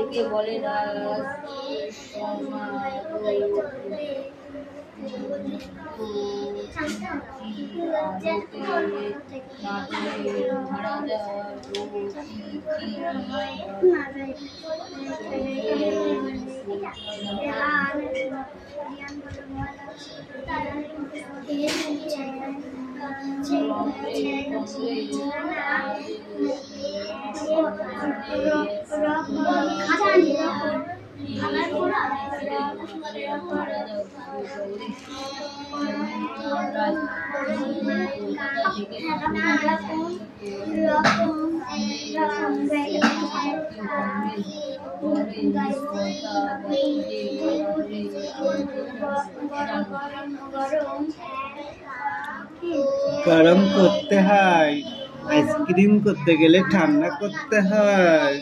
একে বলে গরম করতে হয়, আইসক্রিম করতে গেলে ঠান্ডা করতে হয়।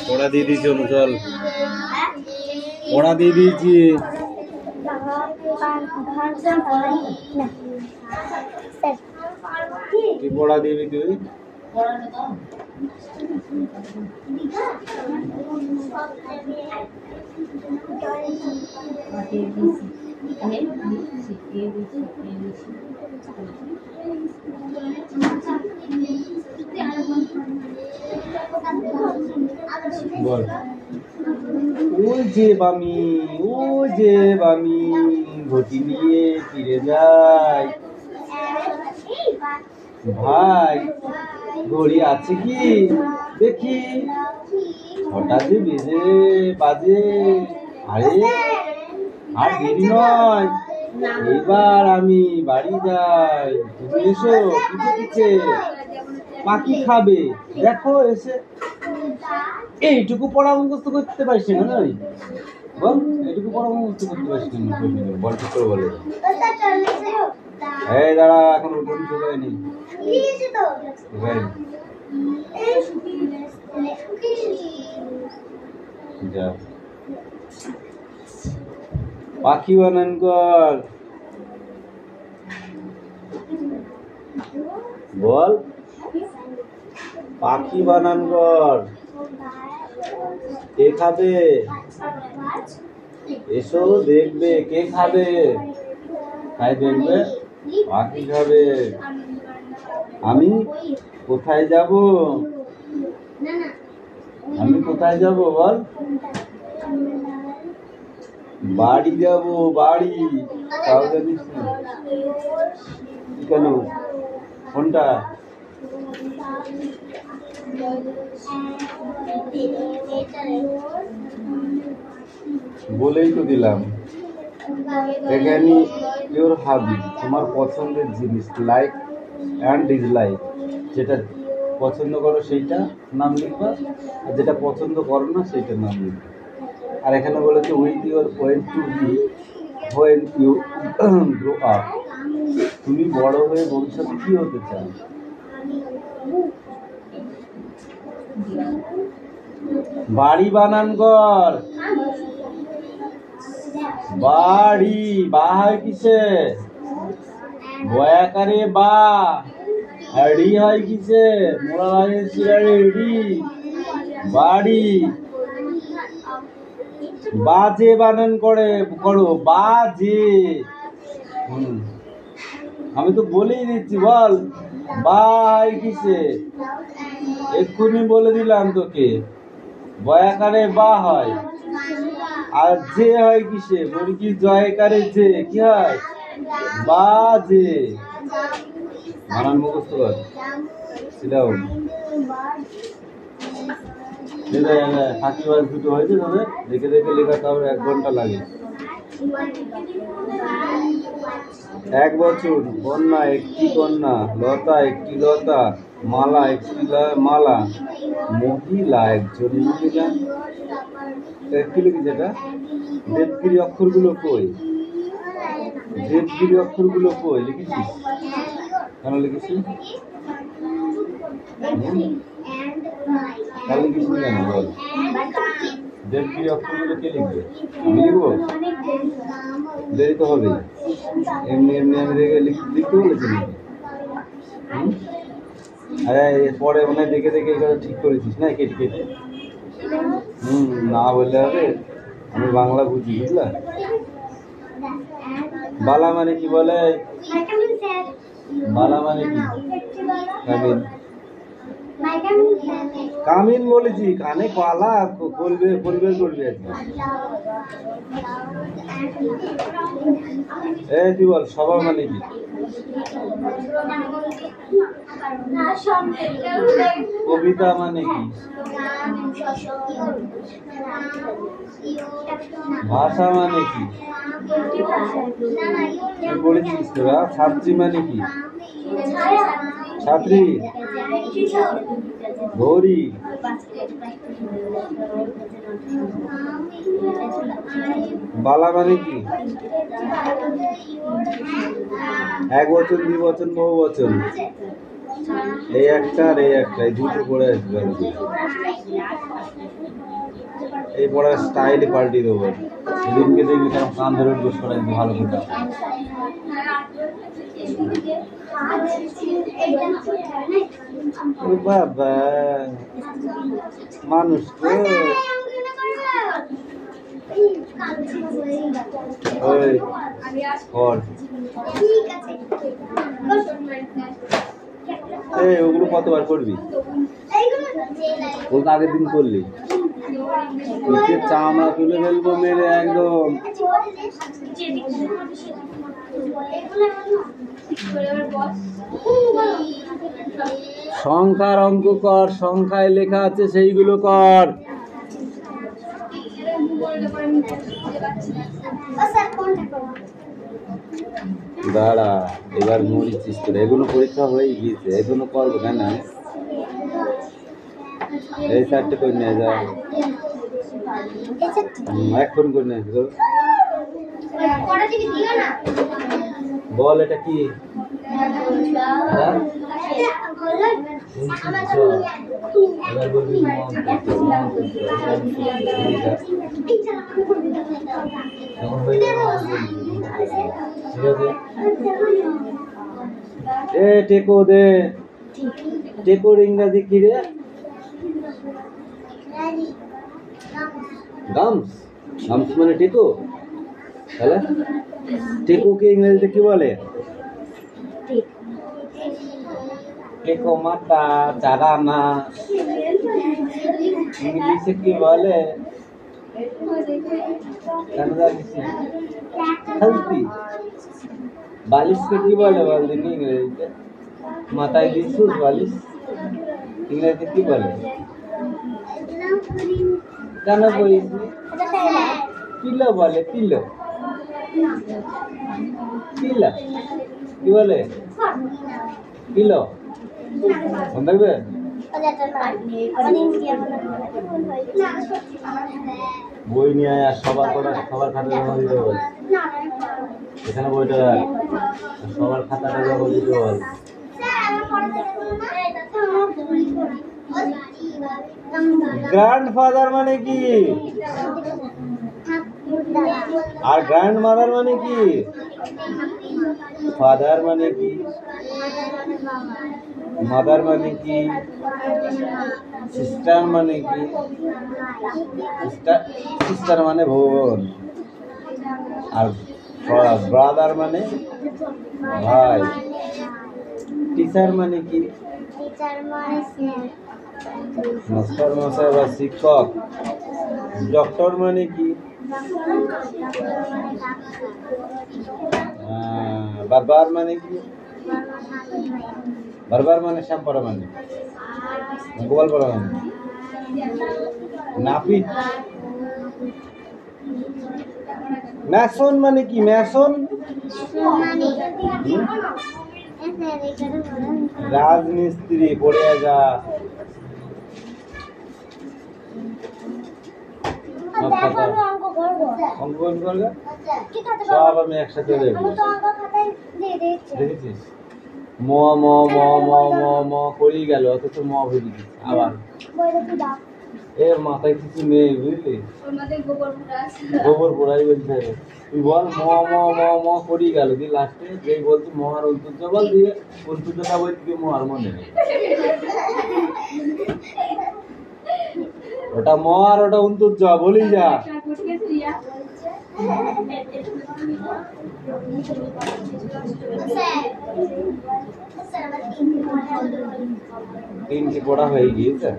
পড়া দিয়ে দিয়েছি, চল পড়া দিয়ে দিয়েছি। কি পড়া দিবি তুই? বল। ওই যে বামি, ওই যে বামি ঘটি নিয়ে ফিরে যায়। ভাই ঘড়ি আছে কি দেখি, ছটা যে বাজে। আরে আর দেরি নয়, এবার আমি বাড়ি যাই। তুমি এসো পিছে পিছে, পাখি খাবে। দেখো এসে এইটুকু পড়া মুখস্থ করতে পারছি না। বল, এইটুকু পড়া মুখস্থ করতে পারছি না। বল ঠিক করে বলে। এই দাঁড়া, এখন উঠুন শুকায়নি। যা পাখি বানান কর। বল, পাখি বানান কর। কে খাবে? এসো দেখবে কে খাবে। তাই দেখবে পাখি খাবে। আমি কোথায় যাব? আমি কোথায় যাব বল? বাড়ি যাব, বাড়ি। তাও জানিস না কেন? কোনটা? বলেই তো দিলাম। এখানে ইউর হাবি, তোমার পছন্দের জিনিস, লাইক অ্যান্ড ডিসলাইক। যেটা পছন্দ করো সেইটা নাম লিখবা, আর যেটা পছন্দ করো না সেইটার নাম লিখবা। আর এখানে বলেছে with your own to be when you grow up. তুমি বড় হয়ে ভবিষ্যতে কি হতে চাও? বাড়ি বানান কর। বাড়ি, বা হয় কিসে? বয়াকারে বা। রি হয় কিসে? মোড়া লাগে সিরারে রি। বাড়ি। বাজে বানান করো, বাজে। আমি তো বলেই দিচ্ছি, বল বা হয় কিসে? এক্ষুনি বলে দিলাম তোকে। বয়াকারে বা হয়, আর যে হয় কিসে? মুরগি জয়কারে যে কি হয়? বাজে। বানান মুখস্থ কর। সেটাও ফাঁকিবাজ দুটো হয়েছে তোদের, দেখে দেখে লেখা, তাও 1 ঘন্টা লাগে। 1 বছর, কন্যা একটি কন্যা, লতা একটি লতা, মালা একটি মালা, মহিলা একজন মহিলা। কি লিখেছে এটা? দেবগিরি অক্ষরগুলো কই? দেবগিরি অক্ষরগুলো কই লিখেছিস? কেন লিখেছিস? কেন লিখিস কেন বল? দেবগিরি অক্ষরগুলো কে লিখবে? আমি লিখবো? দেরি তো হবে। এমনি এমনি আমি লিখতে বলেছি নাকি? আরে পরে মনে দেখে দেখে এই কথা ঠিক করেছিস না কেটে কেটে? না বললে হবে। আমি বাংলা বুঝি, বুঝলা? বালা মানে কি বলে? বালা মানে কি? কামিন। কামিন বলেছি, কানে পালা করবে করবে করবে। তুই বল সভা মানে কি? কবিতা মানে কি? ভাষা মানে কি? বলেছিস তোরা? ছাত্রী মানে কি? ছাত্রী। গৌরী। বালা মানে কি? এক বচন, দ্বি বচন, বহু বচন। এই একটা আর এই একটা, এই দুটো পড়ে আসবে। এই পড়ার স্টাইলই পাল্টিয়ে দেবো। দিনকে দেখবি কেন কান ধরে বসে পড়া ভালো করে। বাবা মানুষ তো ওগুলো কতবার করবি? ওগুলো আগের দিন করলি। চামড়া তুলে ফেলবো মেরে একদম। সংখ্যার অঙ্ক কর, সংখ্যায় লেখা আছে সেইগুলো কর। দাঁড়া, এবার মরিচিস তোরা। এগুলো পরীক্ষা হয়ে গিয়েছে, এগুলো করবো কেন? এই চারটে করে নিয়ে যা, এখন করে নিয়ে আসবো। বল এটা কি? টেকো দে। টেকোর ইংরাজি কি রে? গামস। গামস মানে টেকো? তাহলে টেকোকে ইংরেজিতে কি বলে? টেকো মাথা, চারা না। ইংলিশে কি বলে? বালিশকে কি বলে বল দেখি ইংরেজিতে? মাথায় দিয়েছিস বালিশ? ইংরেজিতে কি বলে? কেন বলিস? পিলো বলে। পিলো। পিলা কি বলে? পিলো। মনে থাকবে? বই নিয়ে আয় আর সবার খাতা জমা দিতে বল। এখানে বইটা সবার খাতাটা জমা দিতে বল। গ্র্যান্ডফাদার মানে কি? আর গ্র্যান্ড মাদার মানে কি? ফাদার মানে কি? মাদার মানে কি? সিস্টার মানে কি? সিস্টার মানে বোন। আর ব্রাদার মানে ভাই। টিচার মানে কি? মাস্টার মশাই বা শিক্ষক। ডক্টর মানে কি? বারবার মানে কি? বারবার মানে শ্যাম পড়া মানে গোপাল পড়া মানে নাপিত। ম্যাসন মানে কি? ম্যাসন রাজমিস্ত্রি। পড়ে যা। সব খাতা অঙ্ক করবে সব আমি একসাথে দেখবো। দেখেছিস ম ম ম ম ম ম করেই গেল, অথচ ম ভেবে দিচ্ছে আবার। এর মাথায় কিছু নেই বুঝলি, গোবর পোড়াই বলতে হবে। তুই বল ম ম ম ম করেই গেল, দিয়ে লাস্টে যেই বলছি ম আর অন্তর্য বল, দিয়ে অন্তর্যটা বলছি ম আর মনে নেই। ওটা ম আর ওটা অন্তর্য বলি যা। তিনটি পড়া হয়ে গিয়েছে।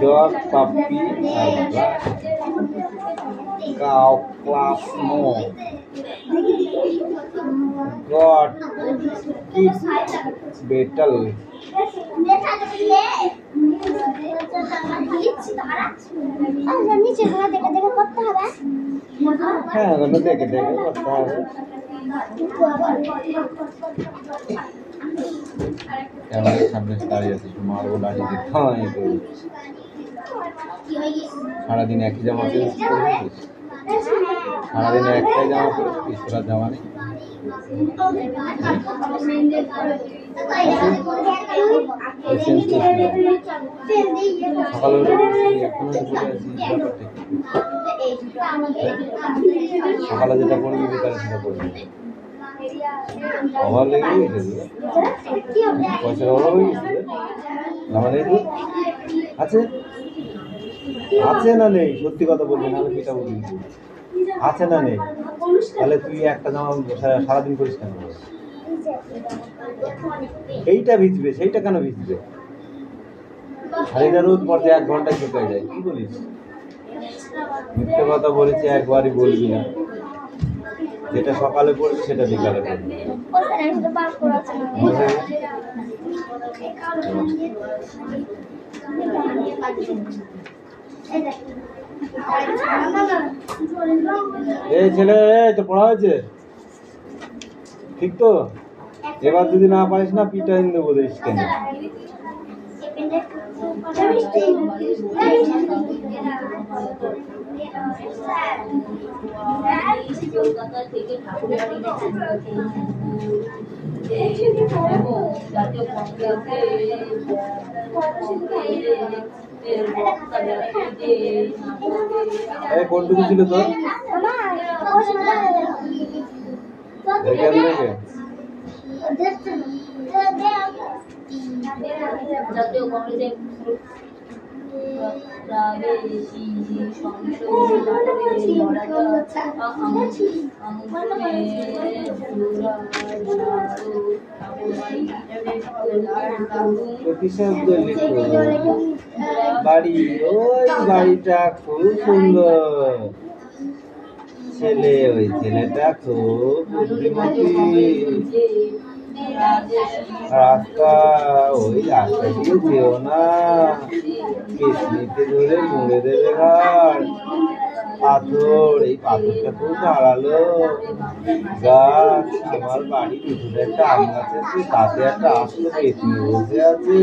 Dog, puppy, and rat. Cow, class, more. God, kids, beetle. হ্যাঁ দেখে দেখে করতে হবে। ক্যামেরার সামনে দাঁড়িয়ে আছিস, মারবো লাঠি দিয়ে খাওয়াই করি। সারাদিন একই জামা পরেছিস, সারাদিন একটাই জামা পরেছিস, তোরা জামা নেই। সকালে সকালে যেটা করবি বিকালে সেটা করবি। অভাব লেগে গেছে, পয়সার অভাব হয়ে গেছে। জামা নেই তো আছে, আছে না নেই? সত্যি কথা বলবি, নাহলে পিঠা বলবি। আছে না নেই? তাহলে তুই একটা জামা সারাদিন করিস কেন? এইটা ভিজবে, সেইটা কেন ভিজবে? আর এটা রোদ পড়তে 1 ঘন্টায় শুকায় যায়। কি বলিস? মিথ্যে কথা বলেছি, একবারই বলবি না। যেটা সকালে পড়বি সেটা বিকালে পড়বি। এই ছেলে, তো পড়া হয়েছে ঠিক তো? এবার যদি না পারিস না পিঠা এনে দেবো, দেখিস কেন? কোনটুকু ছিল তোর? জাতীয় কংগ্রেসের বাড়ি, ওই বাড়িটা খুব সুন্দর। ছেলে, ওই ছেলেটা খুব বুদ্ধিমতী। রাস্তা, ওই রাস্তা দিয়ে যেও না, পেছনিতে ধরে মুড়ে দেবে ঘাট। পাথর, এই পাথরটা খুব ধারালো। গাছ, আমার বাড়ি পিছনে একটা আম গাছ আছে, তাতে একটা আসলো পেছনে বসে আছে।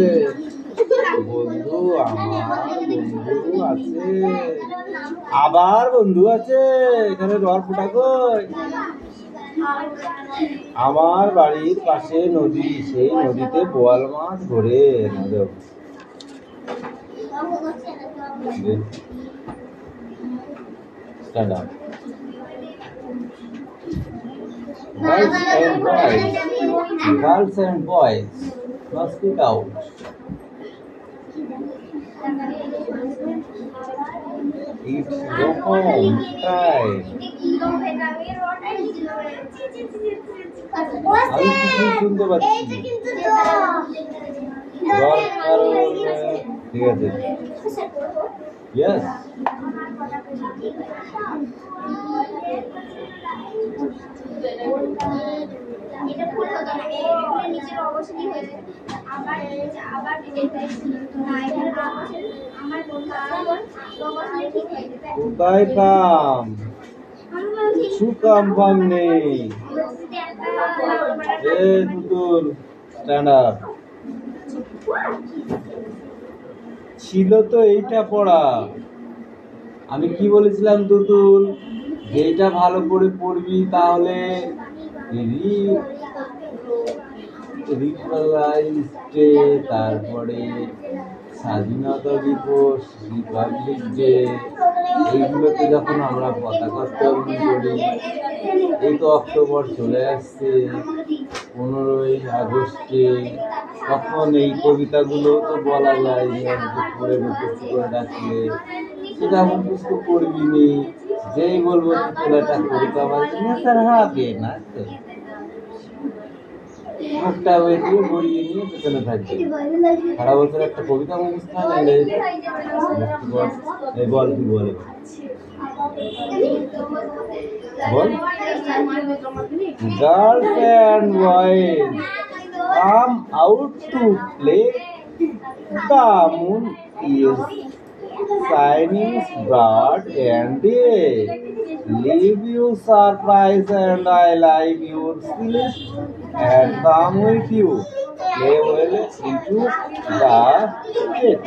বন্ধু, আমার বন্ধু আছে, আবার বন্ধু আছে। এখানে রড ফুটা কই? আমার বাড়ির পাশে নদী, সেই নদীতে বোয়াল মাছ ধরে। Stand up. Girls and boys must speak out. It's your home time. আমি কিছু শুনতে পাচ্ছি। ঠিক আছে, ইয়েস। কোথায় কাম? কিছু কাম ফাম নেই। Tutul, stand up. ছিল তো এইটা পড়া। আমি কি বলেছিলাম তুতুল, যে এইটা ভালো করে পড়বি তাহলে রিপাবলিক ডে, তারপরে স্বাধীনতা দিবস, রিপাবলিক ডে, এইগুলোতে যখন আমরা পতাকা উত্তোলন করি, এই তো অক্টোবর চলে আসছে, 15ই আগস্টে, তখন এই কবিতাগুলো তো বলা যায় করে মুখস্থ করে রাখলে সেটা মুখস্থ করবি নি। যেই বলবো তুলাটা কবিতা বলছে না স্যার হবে না, মুখটা দিয়ে গড়িয়ে নিয়ে পেছনে থাকবে। সারা বছর একটা কবিতা মুখস্থ হয় না, বল কি বলে বল। Girls and boys come out to play. The moon is shining bright and day. Leave you surprise and I like your skills and come with you. Play well into the state.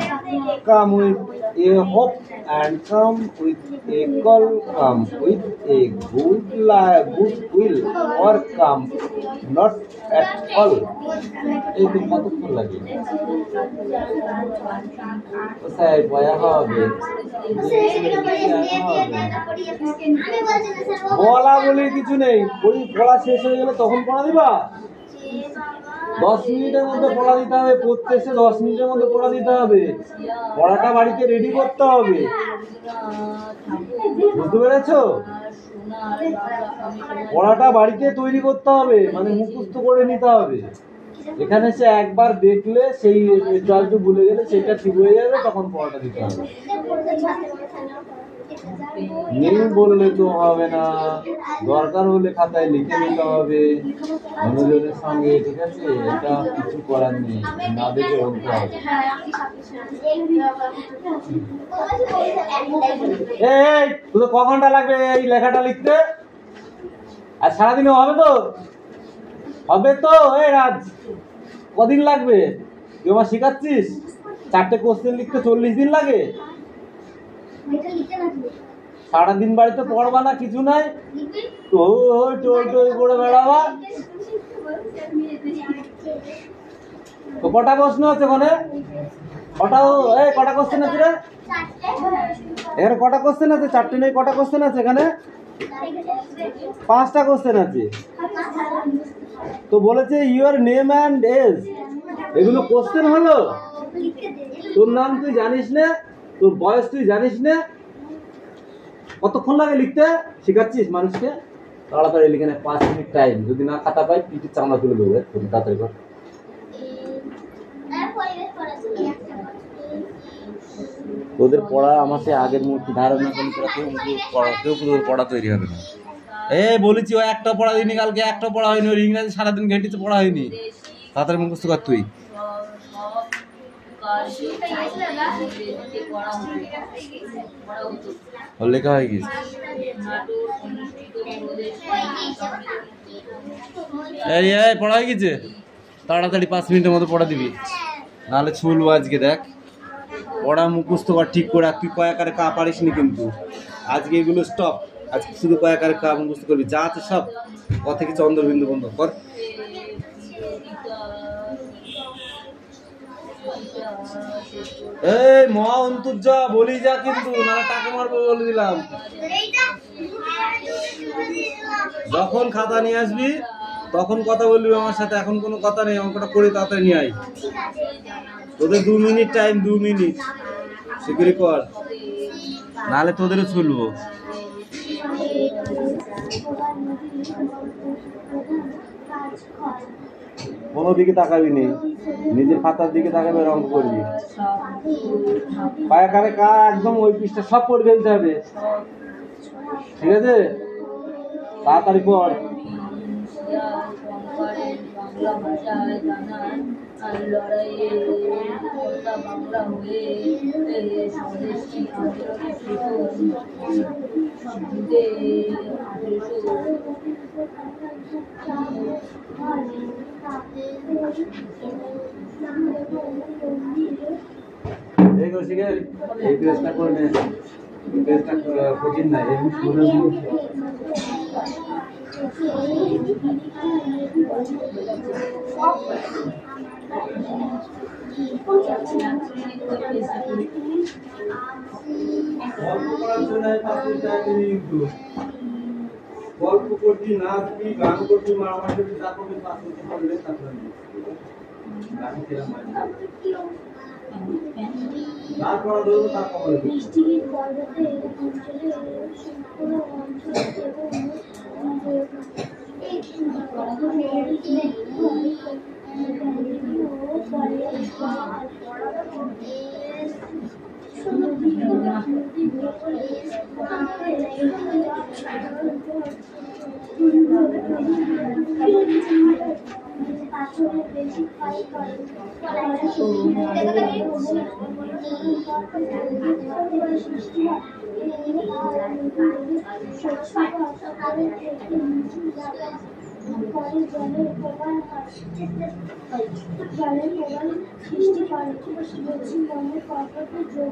Come with a hope and come with a call. Come with a good will or come not at all. এই তো কতক্ষণ লাগে কোথায় বয়া হবে বলা বলে কিছু নেই। পড়া শেষ হয়ে গেলে তখন পড়া দিবা। 10 মিনিটের মধ্যে পড়া দিতে হবে, পড়তে এসে 10 মিনিটের মধ্যে পড়া দিতে হবে। পড়াটা বাড়িতে রেডি করতে হবে, বুঝতে পেরেছো? পড়াটা বাড়িতে তৈরি করতে হবে, মানে মুখস্থ করে নিতে হবে। এখানে সে একবার দেখলে সেই চলটা ভুলে গেলে সেটা ঠিক হয়ে যাবে, তখন পড়াটা দিতে হবে। নেই বললে তো হবে না, দরকার হলে খাতায় লিখে নিতে হবে মনোযোগের সঙ্গে, ঠিক আছে? এটা কিছু করার নেই, না দেখে বলতে হবে। এই তোদের ক ঘন্টা লাগবে এই লেখাটা লিখতে? আর সারাদিনে হবে তো? হবে তো? এই রাজ কদিন লাগবে? তুই আমার শেখাচ্ছিস? 4টে কোশ্চেন লিখতে 40 দিন লাগে? সারাদিন বাড়িতে পড়বা না, কিছু নাই, করে বেড়াবা। তো কটা প্রশ্ন আছে ওখানে? কটা কোশ্চেন আছে রে এখানে? কটা কোশ্চেন আছে? 4টে নেই, কটা কোশ্চেন আছে এখানে? 5টা কোশ্চেন আছে। তো বলেছে ইউর নেম অ্যান্ড এজ, এগুলো কোশ্চেন হলো? তোর নাম তুই জানিস না, তোর বয়স তুই জানিস না, কতক্ষণ লাগে লিখতে? শেখাচ্ছিস মানুষকে? তাড়াতাড়ি লিখে নে, 5 মিনিট টাইম। যদি না খাতা পাই পিঠের চামড়া তুলে দেবো, তাড়াতাড়ি কর। তোদের পড়া আমার সে আগের মূর্তি ধারণা করলে কেউ পড়া তৈরি হবে না। বলেছি ও একটা পড়া হয়নি, কালকে একটা পড়া হয়নি, ওর ইংরাজি সারাদিন ঘেঁটিতে পড়া হয়নি। তাড়াতাড়ি মুখস্থ কর তুই। লেখা হয়ে গেছে। পড়া হয়ে গেছে, তাড়াতাড়ি 5 মিনিটের মতো পড়া দিবি, নাহলে ছুলবো আজকে। দেখ পড়া মুখস্থ কর ঠিক করে, তুই কয়াকারে কা পারিস নি কিন্তু আজকে এগুলো স্টপ। আজকে শুধু কয়াকারে কা মুখস্থ করবি, যা আছে সব ক থেকে চন্দ্রবিন্দু বন্ধ কর। এই মহা অন্তর্যা বলি যা, কিন্তু না টাকা মারবো বলে দিলাম। যখন খাতা নিয়ে আসবি তখন কথা বলবি আমার সাথে, এখন কোনো কথা নেই। অঙ্কটা করে তাড়াতাড়ি নিয়ে আই। তোদের 2 মিনিট টাইম, 2 মিনিট শিগগিরই কর, নাহলে তোদেরও চলবো। কোনো দিকে তাকাবি নেই, নিজের খাতার দিকে তাকাবে, অঙ্ক করবি। পায়াকারে কা একদম ওই পৃষ্ঠা সব পড়ে ফেলতে হবে, ঠিক আছে? তাড়াতাড়ি পড়। বাংলা ভাষায় জানার লড়াইয়ে বাংলা হয়ে স্বদেশী আন্দোলনের এই কৌশিকের এই পেজটা করলে পেজটা কঠিন না এই পুরো গল্প করার জন্য পাঁচটি টাইম ইউটিউব গল্প করছি নাচ কি গান করছি মারামারি করছি তারপরে পাঁচটি করলে তারপরে গান কিরম হয় তারপর ধরো তারপর বৃষ্টির পর্বতে অঞ্চলে পুরো অঞ্চল জলের প্রবাহ সৃষ্টি করে মনের পর্বতে যোগ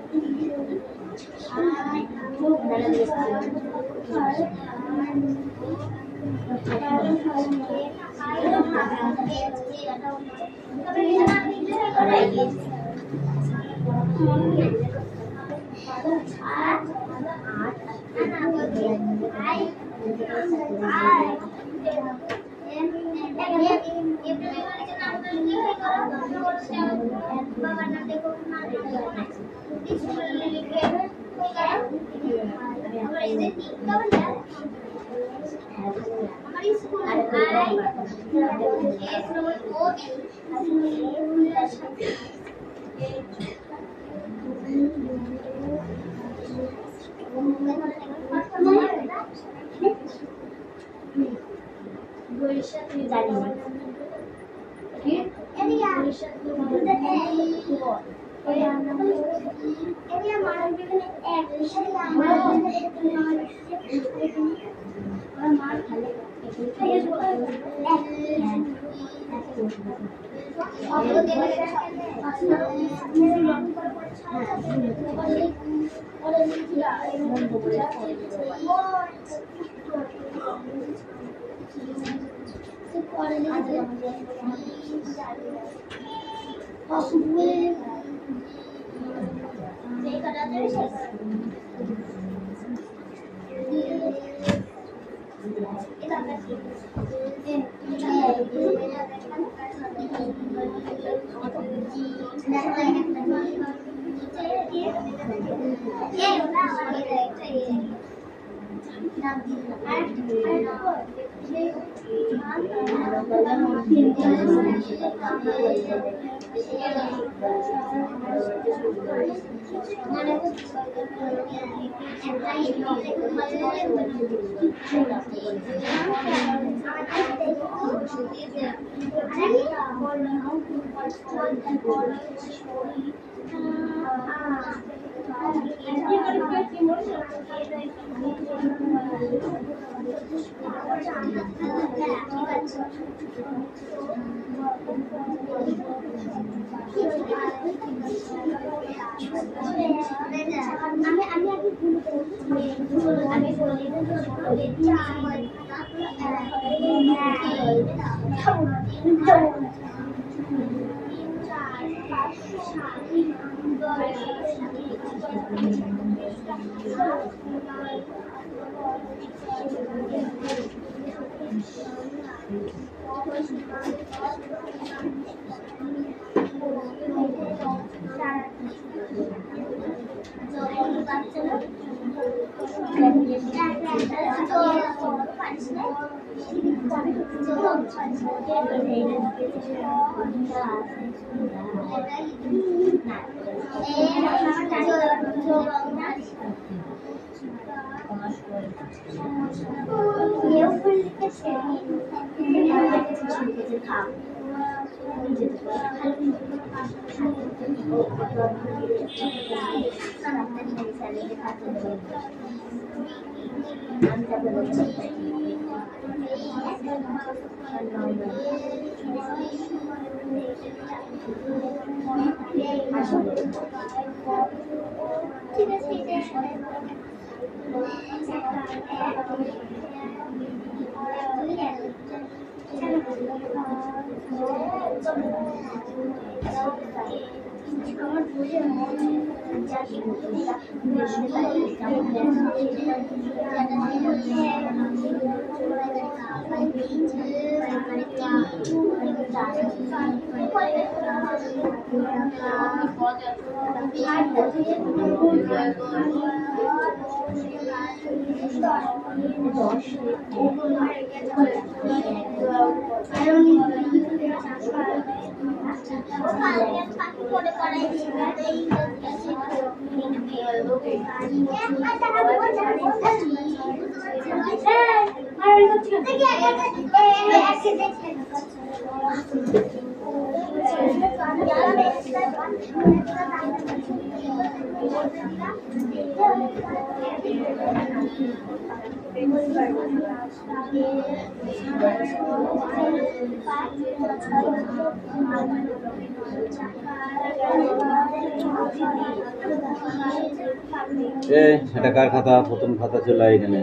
এটা কার খাতা? প্রথম খাতা চলে আয় এখানে।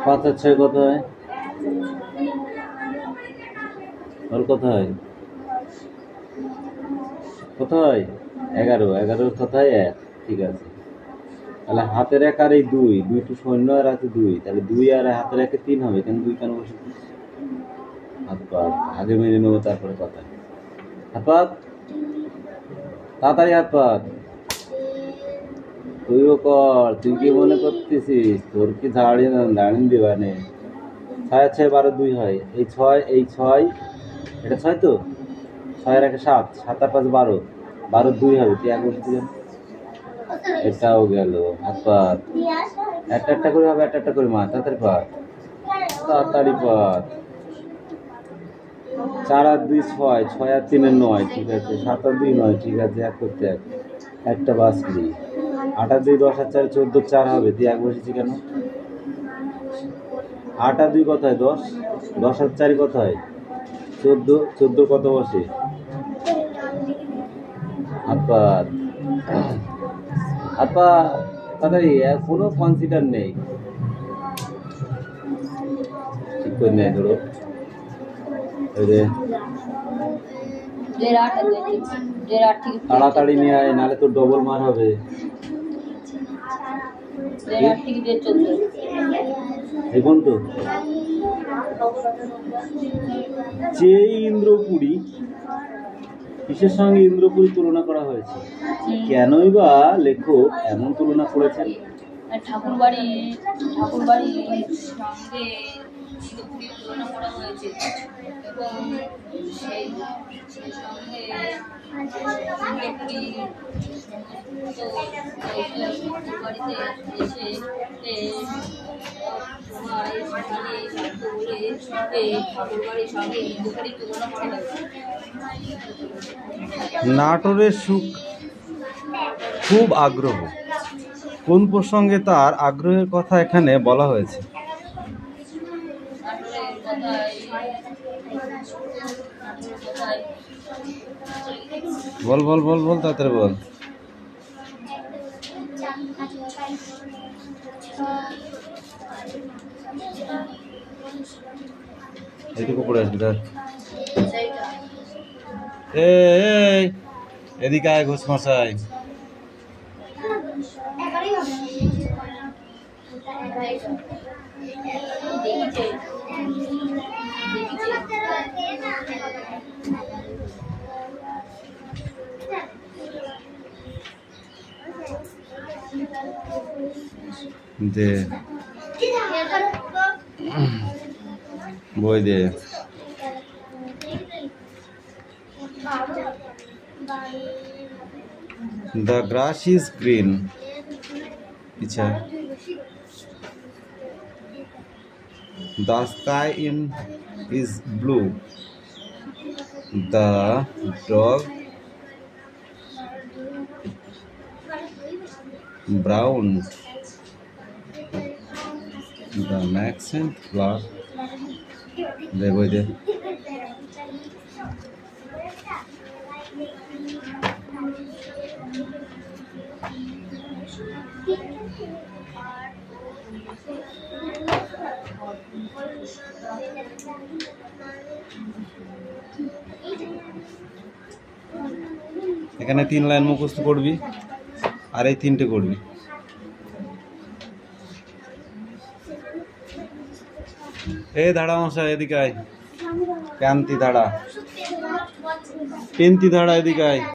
পাঁচ আর ছয় কত হয়? ওর কত হয়? কত হয়? 11। 11 কত হয়? 1। ঠিক আছে, তাহলে হাতের এক আর এই 2, 2 তো শূন্য আর আছে 2, তাহলে 2 আর হাতের একে 3 হবে। কেন 2 কেন বসে? হাত পাত আগে মেরে নেবো, তারপরে কথা। হাত পাত, তাড়াতাড়ি হাত পাত। তুইও কর। তুই কি মনে করতেছিস তোর কি দাঁড়িয়ে দিবানে? 6 আর 6 12, 2 হয়। এই 6, এই 6, এটা 6 তো 6 আর 1 7, 7 আর 5 12, 12 2 হবে। তুই এক বলছি, এটাও গেল। হাত পাত, একটা করে হবে, একটা করে মা। তাড়াতাড়ি পাত, তাড়াতাড়ি পাত। 4 আর 2 6, 6 আর 3 9, ঠিক আছে। 7 আর 2 9, ঠিক আছে। এক করতে এক, একটা বাসলি। 8 আর 2 10 আর 4 14, 4 হবে। তুই এক বসেছি কেন? 8 আর 2 কত হয়? 10। 10 আর 4 কত হয়? 14। 14 কত বসে? হাত পাত, হাত পা তাড়াতাড়ি। কোনো কনসিডার নেই, ঠিক করে নেয়। ধরো তাড়াতাড়ি নিয়ে আয়, নাহলে তো ডবল মার হবে। এখন তো যে ইন্দ্রপুরী, কিসের সঙ্গে ইন্দ্রপুরী তুলনা করা হয়েছে? কেনই বা লেখক এমন তুলনা করেছেন? ঠাকুরবাড়ির সঙ্গে ইন্দ্রপুরীর তুলনা করা হয়েছে এবং সেই সঙ্গে ইন্দ্রপুরী ঠাকুরবাড়িতে এসে ঠাকুরবাড়ির সঙ্গে ইন্দ্রপুরীর তুলনা করা হয়েছে। নাটোরের সুখ খুব আগ্রহ। কোন প্রসঙ্গে তার আগ্রহের কথা এখানে বলা হয়েছে? বল বল বল বল, তাড়াতাড়ি বল। এইটুকু পড়ে আসবি। ধর এই এদিকে আয় ঘোষ মশাই। দে বই দে। The grass is green. Teacher. The sky is blue. The dog brown. The Maxent flower. দে বই দে। এখানে 3 লাইন মুখস্থ করবি আর এই 3টে করবি। এই দাঁড়া মশাই, এদিকে আয়। কান্তি দাঁড়া, পেন্তি দাঁড়া, এদিকে আয়।